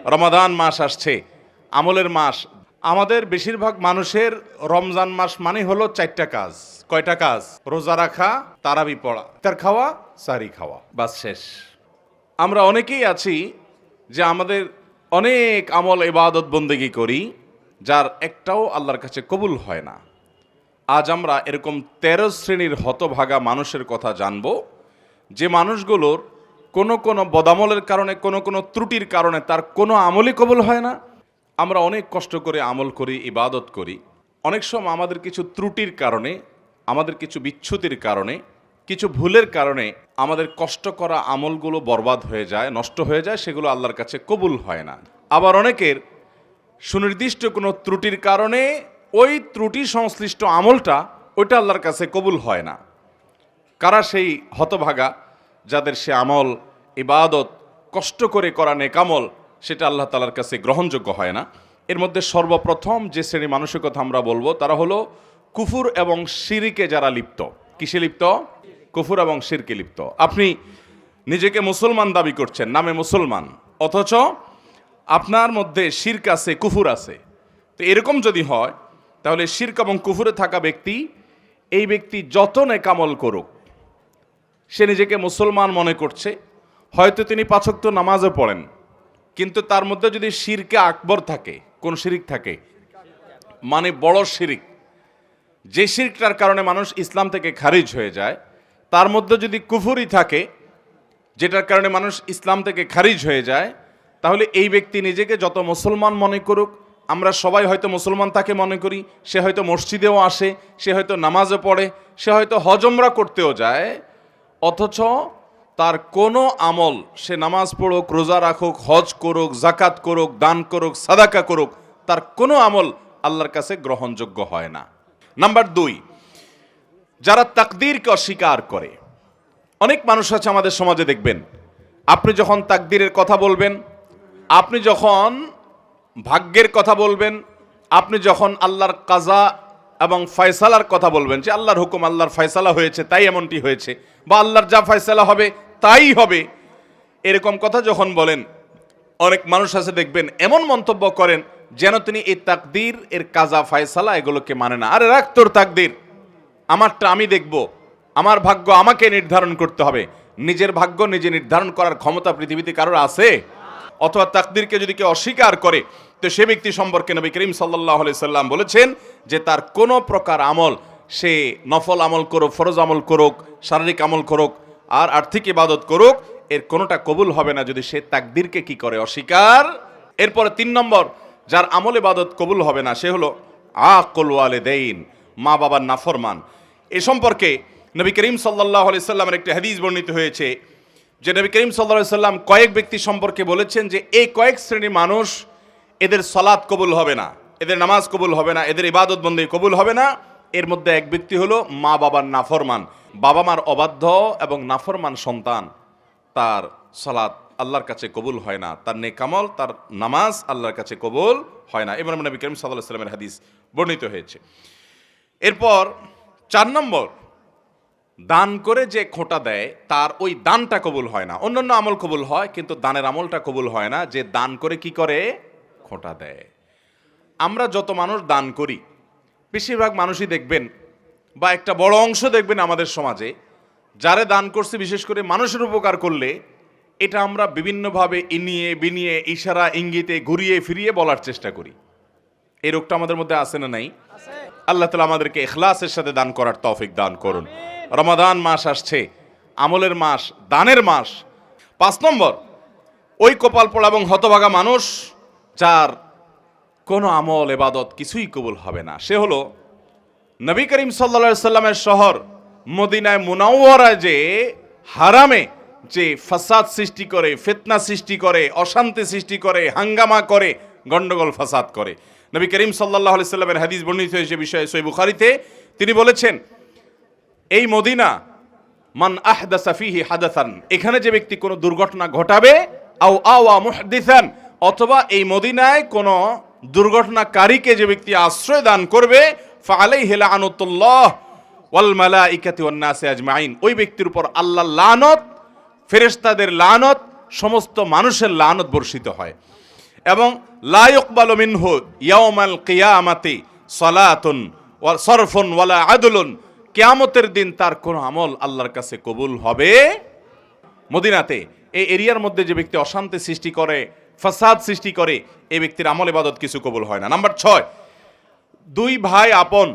রমাদান মাস আসছে, আমলের মাস। আমাদের বেশিরভাগ মানুষের রমজান মাস মানে হলো 4টা কাজ। কয়টা কাজ? রোজা রাখা, তারাবি পড়া, ইফতার খাওয়া, সাহরি খাওয়া, বাস শেষ। আমরা অনেকেই আছি যে আমাদের অনেক আমল ইবাদত বন্দেগী করি, যার একটাও আল্লাহর কাছে কবুল হয় না। আজ আমরা এরকম 13 শ্রেণীর হতভাগা মানুষের কথা জানব, যে মানুষগুলোর কোনো বদামলের কারণে, কোনো ত্রুটির কারণে তার কোনো আমলই কবুল হয় না। আমরা অনেক কষ্ট করে আমল করি, ইবাদত করি। অনেক সময় আমাদের কিছু ত্রুটির কারণে, আমাদের কিছু বিচ্যুতির কারণে, কিছু ভুলের কারণে আমাদের কষ্ট করা আমলগুলো বরবাদ হয়ে যায়, নষ্ট হয়ে যায়, সেগুলো আল্লাহর কাছে কবুল হয় না। আবার অনেকের সুনির্দিষ্ট কোনো ত্রুটির কারণে ওই ত্রুটি সংশ্লিষ্ট আমলটা ওইটা আল্লাহর কাছে কবুল হয় না। কারা সেই হতভাগা যাদের সে আমল, ইবাদত, কষ্ট করে করা নেকামল, সেটা আল্লাহ তাআলার কাছে গ্রহণযোগ্য হয় না? এর মধ্যে সর্বপ্রথম যে শ্রেণী মানুষের কথা আমরা বলবো, তারা হলো কুফুর এবং শিরকে যারা লিপ্ত। কিসে লিপ্ত? কুফুর এবং শিরকে লিপ্ত। আপনি নিজেকে মুসলমান দাবি করছেন, নামে মুসলমান, অথচ আপনার মধ্যে শিরক আছে, কুফুর আছে। তো এরকম যদি হয়, তাহলে শিরক এবং কুফুরে থাকা ব্যক্তি, এই ব্যক্তি যত নেকামল করুক, সে নিজেকে মুসলমান মনে করছে, হয়তো তিনি 5 ওয়াক্ত নামাজও পড়েন, কিন্তু তার মধ্যে যদি শিরকে আকবর থাকে, কোন শিরিক থাকে, মানে বড় শিরিক, যে শিরকটার কারণে মানুষ ইসলাম থেকে খারিজ হয়ে যায়, তার মধ্যে যদি কুফুরি থাকে, যেটার কারণে মানুষ ইসলাম থেকে খারিজ হয়ে যায়, তাহলে এই ব্যক্তি নিজেকে যত মুসলমান মনে করুক, আমরা সবাই হয়তো মুসলমান তাকে মনে করি, সে হয়তো মসজিদেও আসে, সে হয়তো নামাজও পড়ে, সে হয়তো হজ উমরা করতেও যায়, অথচ তার কোনো আমল, সে নামাজ পড়ুক, রোজা রাখুক, হজ করুক, জাকাত করুক, দান করুক, সাদাকা করুক, তার কোনো আমল আল্লাহর কাছে গ্রহণযোগ্য হয় না। নাম্বার 2, যারা তাকদীরকে অস্বীকার করে। অনেক মানুষ আছে আমাদের সমাজে, দেখবেন আপনি যখন তাকদীরের কথা বলবেন, আপনি যখন ভাগ্যের কথা বলবেন, আপনি যখন আল্লাহর কাজা এবং ফয়সালার কথা বলবেন, যে আল্লাহর হুকুম, আল্লাহর ফয়সালা হয়েছে তাই এমনটি হয়েছে, বা আল্লাহর যা ফয়সালা হবে তাই হবে, এরকম কথা যখন বলেন, অনেক মানুষ আছে দেখবেন এমন মন্তব্য করেন যেন তিনি এই তাকদীর, এর কাজা ফয়সালা এগুলোকে মানে না। আরে রাখ তোর তাকদীর, আমারটা আমি দেখব, আমার ভাগ্য আমাকে নির্ধারণ করতে হবে। নিজের ভাগ্য নিজে নির্ধারণ করার ক্ষমতা পৃথিবীতে কারোর আছে? অথবা তাকদীরকে যদি কেউ অস্বীকার করে, তো সে ব্যক্তি সম্পর্কে নবী করিম সাল্লাল্লাহু আলাইহি সাল্লাম বলেছেন যে তার কোনো প্রকার আমল, সে নফল আমল করুক, ফরজ আমল করুক, শারীরিক আমল করুক, আর আর্থিক ইবাদত করুক, এর কোনোটা কবুল হবে না যদি সে তাকদীরকে কি করে? অস্বীকার। এরপরে 3 নম্বর, যার আমল ইবাদত কবুল হবে না, সে হলো আকুল ওয়ালিদাইন, মা বাবার নাফরমান। এ সম্পর্কে নবী করিম সাল্লাল্লাহু আলাইহি সাল্লামের একটি হাদিস বর্ণিত হয়েছে, যে নবী করিম সাল্লাল্লাহু আলাইহি সাল্লাম কয়েক ব্যক্তি সম্পর্কে বলেছেন যে এই কয়েক শ্রেণীর মানুষ, এদের সালাত কবুল হবে না, এদের নামাজ কবুল হবে না, এদের ইবাদত বন্দেগী কবুল হবে না। এর মধ্যে এক ব্যক্তি হলো মা বাবার নাফরমান। বাবা মার অবাধ্য এবং নাফরমান সন্তান, তার সালাত আল্লাহর কাছে কবুল হয় না, তার নেকামল, তার নামাজ আল্লাহর কাছে কবুল হয় না। এবার নবী করিম সাল্লাল্লাহু আলাইহি সাল্লামের হাদিস বর্ণিত হয়েছে। এরপর 4 নম্বর, দান করে যে খোঁটা দেয়, তার ওই দানটা কবুল হয় না। অন্যান্য আমল কবুল হয়, কিন্তু দানের আমলটা কবুল হয় না, যে দান করে কি করে? খোঁটা দেয়। আমরা যত মানুষ দান করি, বেশিরভাগ মানুষই দেখবেন, বা একটা বড় অংশ দেখবেন আমাদের সমাজে, যারে দান করছে, বিশেষ করে মানুষের উপকার করলে, এটা আমরা বিভিন্নভাবে ইনিয়ে বিনিয়ে, ইশারা ইঙ্গিতে, ঘুরিয়ে ফিরিয়ে বলার চেষ্টা করি। এই রোগটা আমাদের মধ্যে আছে না নাই? আল্লাহ তাআলা আমাদেরকে ইখলাসের সাথে দান করার তৌফিক দান করুন। রমাদান মাস আসছে, আমলের মাস, দানের মাস। 5 নম্বর, ওই কপাল পোড়া এবং হতভাগা মানুষ যার কোনো আমল ইবাদত কিছুই কবুল হবে না, সে হলো নবী করিম সাল্লাল্লাহু আলাইহি সাল্লামের শহর মদিনায় মুনাওয়ারায় যে হারামে যে ফাসাদ সৃষ্টি করে, ফিতনা সৃষ্টি করে, অশান্তি সৃষ্টি করে, হাঙ্গামা করে, গন্ডগোল ফাসাদ করে। নবী করিম সাল্লাল্লাহু আলাইহি সাল্লামের হাদিস বর্ণিত হয়েছে বিষয়ে সহিহ বুখারীতে, তিনি বলেছেন, এই মদিনা মান আহদাসা ফিহি হাদাসান, এখানে যে ব্যক্তি কোনো দুর্ঘটনা ঘটাবে, আও আওয়া মুহদিসান, অথবা এই মদিনায় কোনো দুর্ঘটনাকারীকে যে ব্যক্তি আশ্রয় দান করবে, ফাআলাইহি লাআনাতুল্লাহ ওয়াল মালাইকাতি ওয়ান নাসি আজমাইন, ওই ব্যক্তির উপর আল্লাহর লানত, ফেরেশতাদের লানত, সমস্ত মানুষের লানত বর্ষিত হয়। এবং লা ইকবালু মিনহু ইয়াউমাল কিয়ামাতি সালাতুন ওয়া সরফুন ওয়ালা আদলুন, কিয়ামতের দিন তার কোনো আমল আল্লাহর কাছে কবুল হবে। মদিনাতে এই এরিয়ার মধ্যে যে ব্যক্তি অশান্তি সৃষ্টি করে, ফাসাদ সৃষ্টি করে, এই ব্যক্তির আমল ইবাদত কিছু কবুল হয় না। নাম্বার 6, দুই ভাই আপন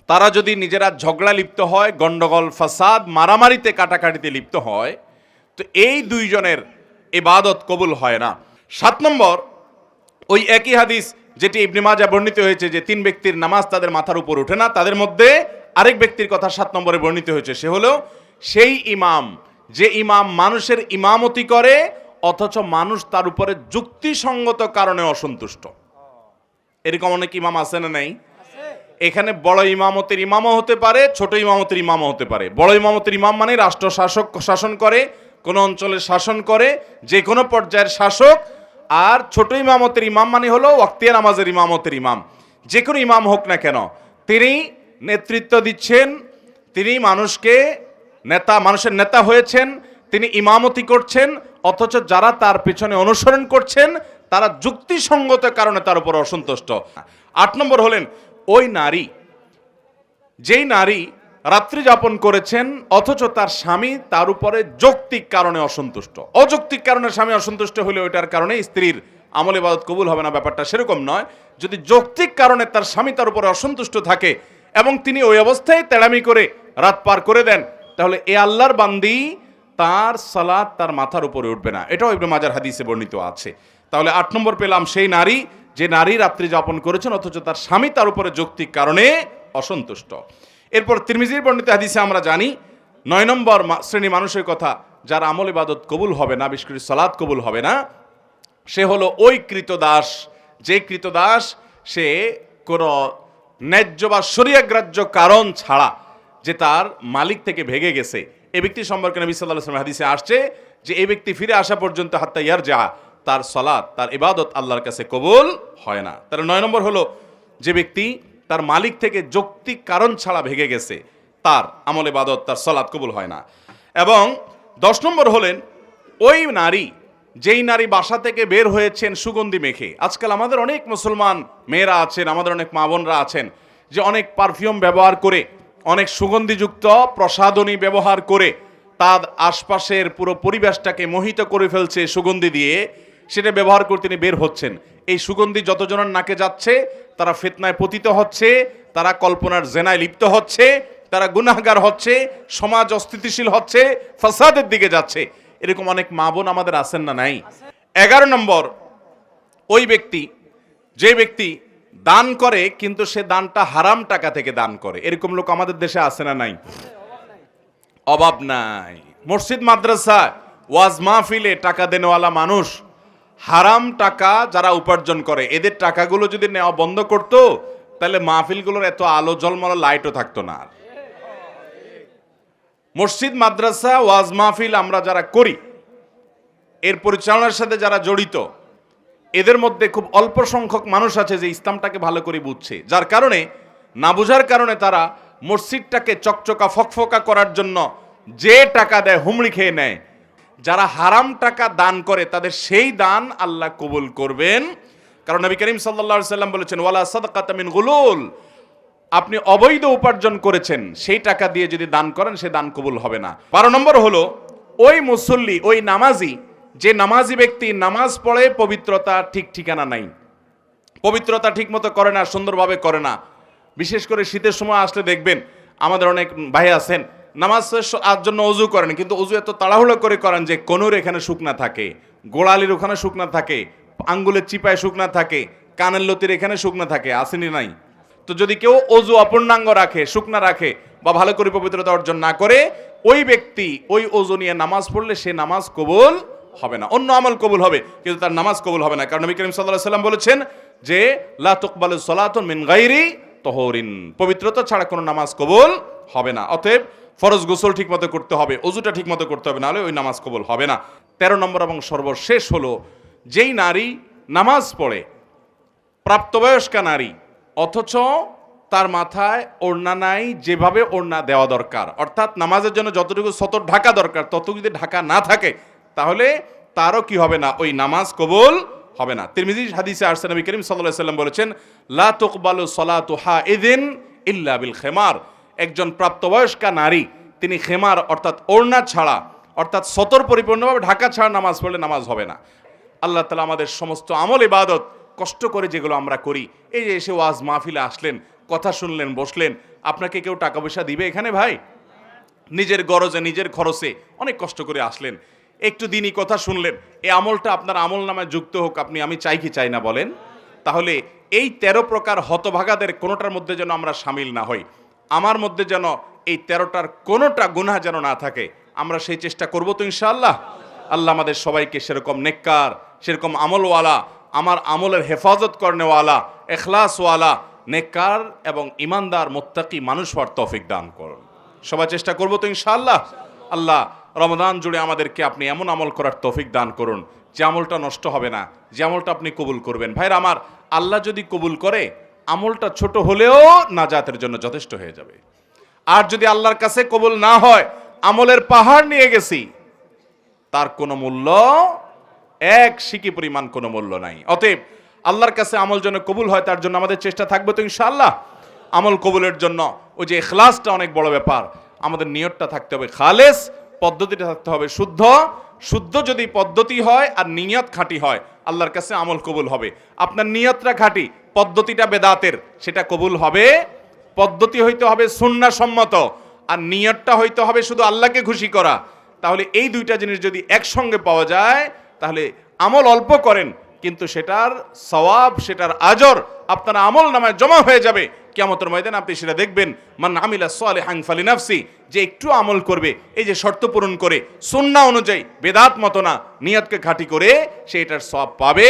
তারা যদি নিজেরা ঝগড়া লিপ্ত হয়, গন্ডগোল ফাসাদ মারামারিতে কাটাকাটিতে লিপ্ত হয়, তো এই দুইজনের ইবাদত কবুল হয় না। 7 নম্বর, ওই একই হাদিস যেটি ইবনে মাজাহ বর্ণিত হয়েছে যে 3 ব্যক্তির নামাজ তাদের মাথার উপর ওঠে না, তাদের মধ্যে আরেক ব্যক্তির কথা 7 নম্বরে বর্ণিত হয়েছে। সে হলো সেই ইমাম যে ইমাম মানুষের ইমামতি করে অথচ মানুষ তার উপরে যুক্তিসঙ্গত কারণে অসন্তুষ্ট। এরকম অনেক ইমাম আছে না নাই? এখানে বড় ইমামতের ইমামও হতে পারে, ছোট ইমামতের ইমামও হতে পারে। বড় ইমামতের ইমাম মানে রাষ্ট্র শাসক শাসন করে, কোন অঞ্চলের শাসন করে, যে কোনো পর্যায়ের শাসক। আর ছোট ইমামতের ইমাম মানে হলো ওয়াক্তিয়া নামাজের ইমামতের ইমাম। যে কোনো ইমাম হোক না কেন, তিনি নেতৃত্ব দিচ্ছেন, তিনি মানুষের নেতা হয়েছেন, তিনি ইমামতি করছেন, অথচ যারা তার পিছনে অনুসরণ করছেন তারা যুক্তিসঙ্গত কারণে তার উপর অসন্তুষ্ট। 8 নম্বর হলেন ওই নারী, যেই নারী রাত্রি যাপন করেছেন অথচ তার স্বামী তার উপরে যৌক্তিক কারণে অসন্তুষ্ট। অযৌক্তিক কারণে স্বামী অসন্তুষ্ট হলে ওইটার কারণে স্ত্রীর আমল ইবাদত কবুল হবে না, ব্যাপারটা সেরকম নয়। যদি যৌক্তিক কারণে তার স্বামী তার উপরে অসন্তুষ্ট থাকে এবং তিনি ওই অবস্থায় তেড়ামি করে রাত পার করে দেন, তাহলে এ আল্লাহর বান্দি তার সালাত তার মাথার উপরে উঠবে না। এটাও ইবনে মাজাহর হাদিসে বর্ণিত আছে। তাহলে 8 নম্বর পেলাম সেই নারী, যে নারী রাত্রি যাপন করেছেন অথচ তার স্বামী তার উপরে যৌক্তিক কারণে অসন্তুষ্ট। এরপর তিরমিজির বর্ণিত হাদিসে আমরা জানি 9 নম্বর শ্রেণী মানুষের কথা যার আমল ইবাদত কবুল হবে না, বিশেষ করে সালাত কবুল হবে না, সে হলো ওই কৃতদাস, যে কৃতদাস সে কোনো ন্যায্য বা শরীয়গ্রাহ্য কারণ ছাড়া যে তার মালিক থেকে ভেগে গেছে। এই ব্যক্তি সম্পর্কে নবী সাল্লাল্লাহু আলাইহি ওয়াসাল্লাম হাদিসে আসছে যে এই ব্যক্তি ফিরে আসা পর্যন্ত হাত্তা ইয়ারজা, তার সালাত তার ইবাদত আল্লাহর কাছে কবুল হয় না। তাহলে 9 নম্বর হলো যে ব্যক্তি তার মালিক থেকে যৌক্তিক কারণ ছাড়া ভেগে গেছে, তার আমল ইবাদত তার সালাত কবুল হয় না। এবং 10 নম্বর হলেন ওই নারী, যেই নারী বাসা থেকে বের হয়েছেন সুগন্ধি মেখে। আজকাল আমাদের অনেক মুসলমান মেয়েরা আছেন, আমাদের অনেক মা বোনরা আছেন যে অনেক পারফিউম ব্যবহার করে, অনেক সুগন্ধিযুক্ত প্রসাধনী ব্যবহার করে তার আশপাশের পুরো পরিবেশটাকে মোহিত করে ফেলছে সুগন্ধি দিয়ে, সেটা ব্যবহার করে তিনি বের হচ্ছেন। এই সুগন্ধি যতজনের নাকে যাচ্ছে তারা ফিতনায় পতিত হচ্ছে, তারা কল্পনার জেনায় লিপ্ত হচ্ছে, তারা গুনাহগার হচ্ছে, সমাজ অস্থিতিশীল হচ্ছে, ফাসাদের দিকে যাচ্ছে। এরকম অনেক মা বোন আমাদের আছেন না নাই? 11 নম্বর ওই ব্যক্তি, যে ব্যক্তি দান করে কিন্তু সে দানটা হারাম টাকা থেকে দান করে। এরকম লোক আমাদের দেশে আছে না নাই? অভাব নাই। মসজিদ মাদ্রাসা ওয়াজ মাহফিলে টাকা দেনেওয়ালা মানুষ হারাম টাকা যারা উপার্জন করে, এদের টাকাগুলো যদি নেওয়া বন্ধ করতো তাহলে মাহফিলগুলোর এত আলো ঝলমল লাইটও থাকতো না। মসজিদ মাদ্রাসা ওয়াজ মাহফিল আমরা যারা করি, এর পরিচালনার সাথে যারা জড়িত, এদের মধ্যে খুব অল্প সংখ্যক মানুষ আছে যে ইসলামটাকে ভালো করে বুঝছে, যার কারণে না বোঝার কারণে তারা মসজিদটাকে চকচকা ফকফকা করার জন্য যে টাকা দেয় হুমড়ি খেয়ে নেয়। যারা হারাম টাকা দান করে তাদের সেই দান আল্লাহ কবুল করবেন, কারণ নবী করিম সাল্লাল্লাহু আলাইহি সাল্লাম বলেছেন ওয়ালা সাদাকাতা মিন গুলুল, আপনি অবৈধ উপার্জন করেছেন সেই টাকা দিয়ে যদি দান করেন সে দান কবুল হবে না। 12 নম্বর হলো ওই মুসল্লি, ওই নামাজি, যে নামাজি ব্যক্তি নামাজ পড়ে পবিত্রতা ঠিক ঠিকানা নাই, পবিত্রতা ঠিক মতো করে না, সুন্দরভাবে করে না। বিশেষ করে শীতের সময় আসলে দেখবেন আমাদের অনেক ভাই আছেন নামাজের জন্য অজু করেন, কিন্তু অজু এত তাড়াহুড়ো করে করেন যে কোনোর এখানে শুকনা থাকে, গোড়ালির ওখানে শুকনা থাকে, আঙ্গুলের চিপায় শুকনা থাকে, কানের লতির এখানে শুকনা থাকে, আসেনি নাই? তো যদি কেউ অজু অপূর্ণাঙ্গ রাখে, শুকনা রাখে বা ভালো করে পবিত্রতা অর্জন না করে, ওই ব্যক্তি ওই অজু নিয়ে নামাজ পড়লে সে নামাজ কবুল হবে না। অন্য আমল কবুল হবে কিন্তু তার নামাজ কবুল হবে না, কারণ নবী করিম সাল্লাল্লাহু আলাইহি সাল্লাম বলেছেন যে লা তুকবালু সালাতুন মিন গায়রি তাহুরিন, পবিত্রতা ছাড়া কোনো নামাজ কবুল হবে না। অতএব ফরজ গোসল ঠিকমতো করতে হবে, অজুটা ঠিকমতো করতে হবে, নাহলে ওই নামাজ কবুল হবে না। 13 নম্বর এবং সর্বশেষ হলো যেই নারী নামাজ পড়ে, প্রাপ্তবয়স্কা নারী, অথচ তার মাথায় ওড়না নাই যেভাবে ওড়না দেওয়া দরকার, অর্থাৎ নামাজের জন্য যতটুকু সতর ঢাকা দরকার ততটুকু যদি ঢাকা না থাকে তাহলে তারও কি হবে না, ওই নামাজ কবুল হবে না। তিরমিজি হাদিসে আসছে নবী করিম সাল্লাল্লাহু আলাইহি সাল্লাম বলেছেন, লা তুকবালু সালাতু হাইদিন ইল্লা বিল খিমার। একজন প্রাপ্তবয়স্কা নারী তিনি খেমার অর্থাৎ ওড়না ছাড়া অর্থাৎ সতর পরিপূর্ণভাবে ঢাকা ছাড়া নামাজ পড়লে নামাজ হবে না। আল্লাহ তাআলা আমাদের সমস্ত আমল ইবাদত কষ্ট করে যেগুলো আমরা করি, এই যে এসে ওয়াজ মাহফিলে আসলেন, কথা শুনলেন, বসলেন, আপনাকে কেউ টাকা পয়সা দিবে এখানে ভাই? নিজের গরজে নিজের খরচে অনেক কষ্ট করে আসলেন, একটু দিনই কথা শুনলেন, এই আমলটা আপনার আমল নামায় যুক্ত হোক, আমি চাই কি চাই না বলেন? তাহলে এই 13 প্রকার হতভাগাদের কোনোটার মধ্যে যেন আমরা সামিল না হই। আমার মধ্যে যেন এই 13টার কোনোটা গুনাহ যেন না থাকে, আমরা সেই চেষ্টা করব তো ইনশাআল্লাহ। আল্লাহ আমাদের সবাইকে সেরকম নেককার, সেরকম আমলওয়ালা, আমার আমলের হেফাজত করনেওয়ালা, এখলাসওয়ালা, নেককার এবং ইমানদার মুত্তাকি মানুষ হওয়ার তৌফিক দান করুন। সবাই চেষ্টা করব তো ইনশাআল্লাহ। আল্লাহ রমজান জুড়ে আমাদেরকে আপনি এমন আমল করার তৌফিক দান করুন যে আমলটা নষ্ট হবে না, যে আমলটা আপনি কবুল করবেন। ভাইরা আমার, আল্লাহ যদি কবুল করে আমলটা ছোট হলেও নাজাতের জন্য যথেষ্ট হয়ে যাবে। আর যদি আল্লাহর কাছে কবুল না হয়, আমলের পাহাড় নিয়ে গেছি, তার কোনো মূল্য, এক সিকি পরিমাণ কোনো মূল্য নাই। অতএব আল্লাহর কাছে আমল যেন কবুল হয় তার জন্য আমাদের চেষ্টা থাকবে তো ইনশাআল্লাহ। আমল কবুলের জন্য ওই যে ইখলাসটা অনেক বড় ব্যাপার। আমাদের নিয়তটা থাকতে হবে খালেস, পদ্ধতিটা থাকতে হবে শুদ্ধ। শুদ্ধ যদি পদ্ধতি হয় আর নিয়ত খাঁটি হয়, আল্লাহর কাছে আমল কবুল হবে। আপনার নিয়তটা খাঁটি, পদ্ধতিটা বেদাতের, সেটা কবুল হবে। পদ্ধতি হইতে হবে সুন্নাহ সম্মত, আর নিয়তটা হইতে হবে শুধু আল্লাহকে খুশি করা। তাহলে এই দুইটা জিনিস যদি একসঙ্গে পাওয়া যায়, তাহলে আমল অল্প করেন কিন্তু সেটার সওয়াব, সেটার আজর আপনার আমল নামায় জমা হয়ে যাবে। কিয়ামতের ময়দানে আপনি সেটা দেখবেন। মান আমিলা সালিহান ফালিনাফসি, যে একটু আমল করবে, এই যে শর্ত পূরণ করে সুন্নাহ অনুযায়ী, বেদাত মতো না, নিয়তকে খাঁটি করে, সে এটার সওয়াব পাবে।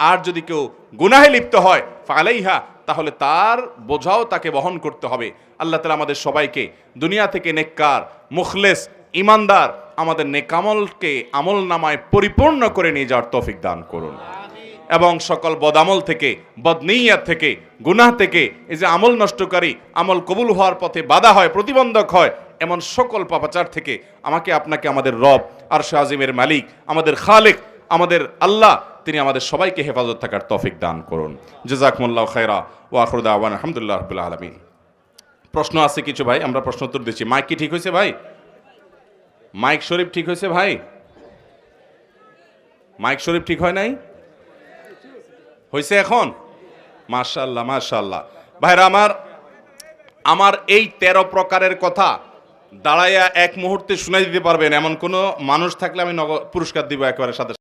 আর যদি কেউ গুনাহে লিপ্ত হয় ফালাইহা, তাহলে তার বোঝাও তাকে বহন করতে হবে। আল্লাহ তাআলা আমাদের সবাইকে দুনিয়া থেকে নেককার, মুখলেস, ইমানদার, আমাদের নেকামলকে আমল নামায় পরিপূর্ণ করে নিয়ে যাওয়ার তৌফিক দান করুন। এবং সকল বদামল থেকে, বদনিয়ত থেকে, গুনাহ থেকে, এই যে আমল নষ্টকারী, আমল কবুল হওয়ার পথে বাধা হয়, প্রতিবন্ধক হয়, এমন সকল পাপাচার থেকে আমাকে, আপনাকে, আমাদের রব আরশ আজিমের মালিক, আমাদের খালেক, আমাদের আল্লাহ, তিনি আমাদের সবাইকে হেফাজত থাকার তৌফিক দান করুন। জাযাকুমুল্লাহু খায়রা ওয়া আখিরু দাওয়ানা আলহামদুলিল্লাহি রাব্বিল আলামিন। প্রশ্ন আছে কিছু ভাই? আমরা প্রশ্ন উত্তর দিচ্ছি। মাইক কি ঠিক হয়েছে ভাই? মাইক শরীফ ঠিক হয়েছে ভাই? মাইক শরীফ ঠিক হয় নাই? হয়েছে এখন? মাশাআল্লাহ, মাশাআল্লাহ। ভাইরা আমার এই 13 প্রকারের কথা দাঁড়াইয়া এক মুহূর্তে শুনাই দিতে পারবেন এমন কোনো মানুষ থাকলে আমি পুরস্কার দিব একেবারে সাথে।